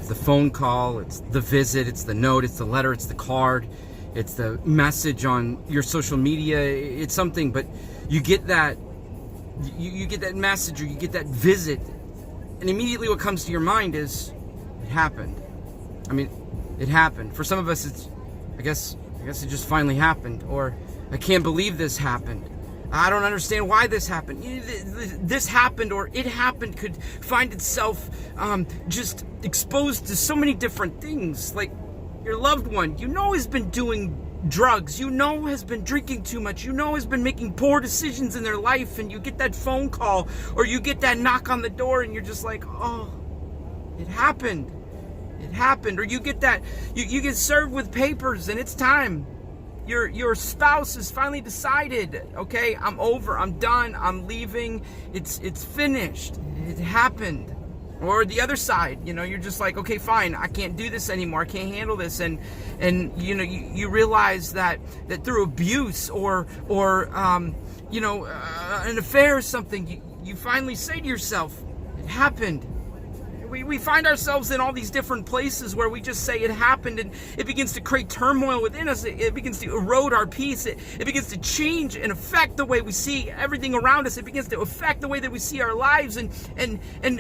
It's the phone call, it's the visit, it's the note, it's the letter, it's the card, it's the message on your social media. It's something, but you get that you get that message or you get that visit, and immediately what comes to your mind is, it happened. I mean, it happened. For some of us, it's, I guess it just finally happened, or I can't believe this happened. I don't understand why this happened. This happened, or it happened, could find itself just exposed to so many different things. Like your loved one, has been doing drugs, has been drinking too much, has been making poor decisions in their life, and you get that phone call, or you get that knock on the door, and you're just like, oh, it happened. It happened. Or you get that, you get served with papers, and it's time. Your spouse has finally decided, okay, I'm over, I'm done, I'm leaving, it's finished, it happened. Or the other side, you're just like, okay, fine, I can't do this anymore, I can't handle this, and you realize that through abuse or an affair or something, you finally say to yourself, it happened. We find ourselves in all these different places where we just say it happened, and it begins to create turmoil within us. It begins to erode our peace. It begins to change and affect the way we see everything around us. It begins to affect the way that we see our lives, and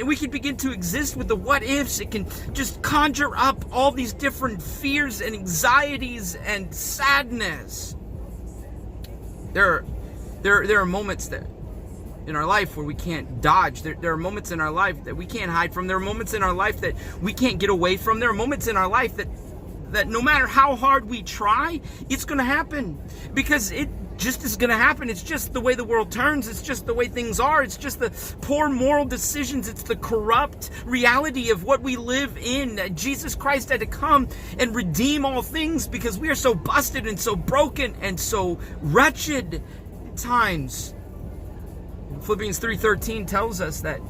we can begin to exist with the what ifs. It can just conjure up all these different fears and anxieties and sadness. There are moments that in our life where we can't dodge. There are moments in our life that we can't hide from. There are moments in our life that we can't get away from. There are moments in our life that no matter how hard we try, it's going to happen. Because it just is going to happen. It's just the way the world turns. It's just the way things are. It's just the poor moral decisions. It's the corrupt reality of what we live in. Jesus Christ had to come and redeem all things because we are so busted and so broken and so wretched at times. Philippians 3:13 tells us that,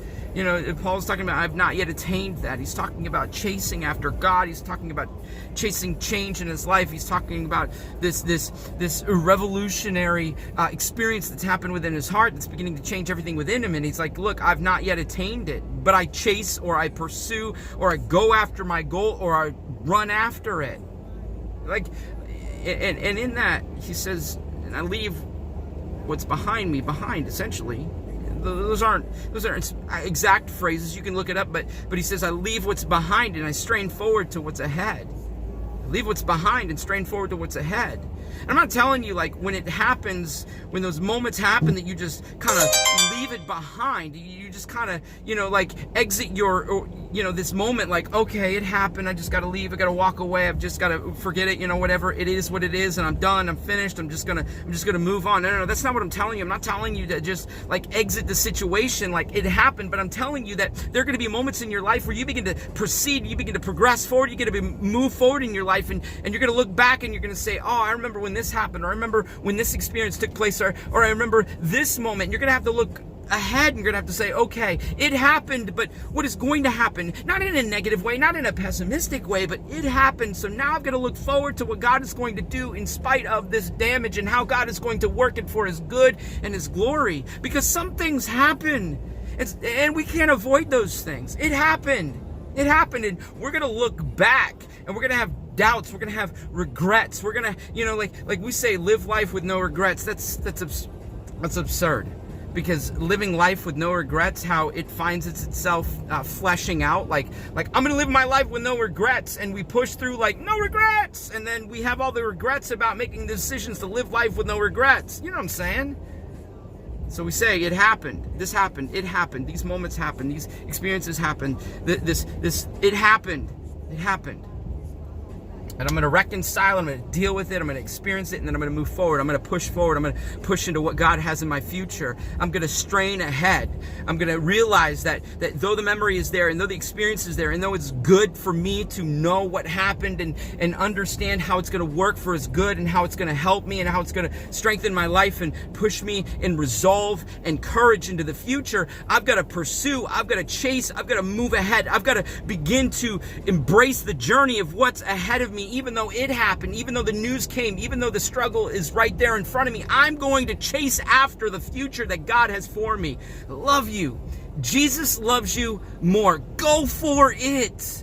Paul's talking about, I've not yet attained that. He's talking about chasing after God. He's talking about chasing change in his life. He's talking about this revolutionary experience that's happened within his heart that's beginning to change everything within him. And he's like, look, I've not yet attained it, but I chase, or I pursue, or I go after my goal, or I run after it. And in that, he says, and I leave what's behind me behind, essentially. Those aren't exact phrases. You can look it up, but he says, I leave what's behind and I strain forward to what's ahead. I leave what's behind and strain forward to what's ahead. And I'm not telling you, like, when it happens, when those moments happen, that you just kind of leave it behind. You just kind of, exit your, this moment, like, okay, it happened. I just got to leave. I got to walk away. I've just got to forget it. Whatever it is, what it is, and I'm done. I'm finished. I'm just gonna move on. No, that's not what I'm telling you. I'm not telling you to just exit the situation like it happened, but I'm telling you that there are going to be moments in your life where you begin to proceed, you begin to progress forward, you get to move forward in your life, and you're going to look back and you're going to say, oh, I remember when this happened, or I remember when this experience took place, or I remember this moment. And you're going to have to look ahead, and you're going to have to say, okay, it happened, but what is going to happen? Not in a negative way, not in a pessimistic way, but it happened. So now I've got to look forward to what God is going to do in spite of this damage, and how God is going to work it for his good and his glory. Because some things happen, and we can't avoid those things. It happened. It happened, and we're going to look back, and we're going to have doubts, we're going to have regrets. We're going to, like we say, live life with no regrets. That's absurd. Because living life with no regrets, how it finds itself fleshing out, like I'm going to live my life with no regrets, and we push through no regrets, and then we have all the regrets about making the decisions to live life with no regrets. You know what I'm saying? So we say, it happened, this happened, it happened, these moments happened, these experiences happened, it happened. And I'm going to reconcile, I'm going to deal with it, I'm going to experience it, and then I'm going to move forward. I'm going to push forward. I'm going to push into what God has in my future. I'm going to strain ahead. I'm going to realize that though the memory is there, and though the experience is there, and though it's good for me to know what happened and understand how it's going to work for his good, and how it's going to help me, and how it's going to strengthen my life and push me in resolve and courage into the future, I've got to pursue, I've got to chase, I've got to move ahead. I've got to begin to embrace the journey of what's ahead of me. Even though it happened, even though the news came, even though the struggle is right there in front of me, I'm going to chase after the future that God has for me. Love you. Jesus loves you more. Go for it.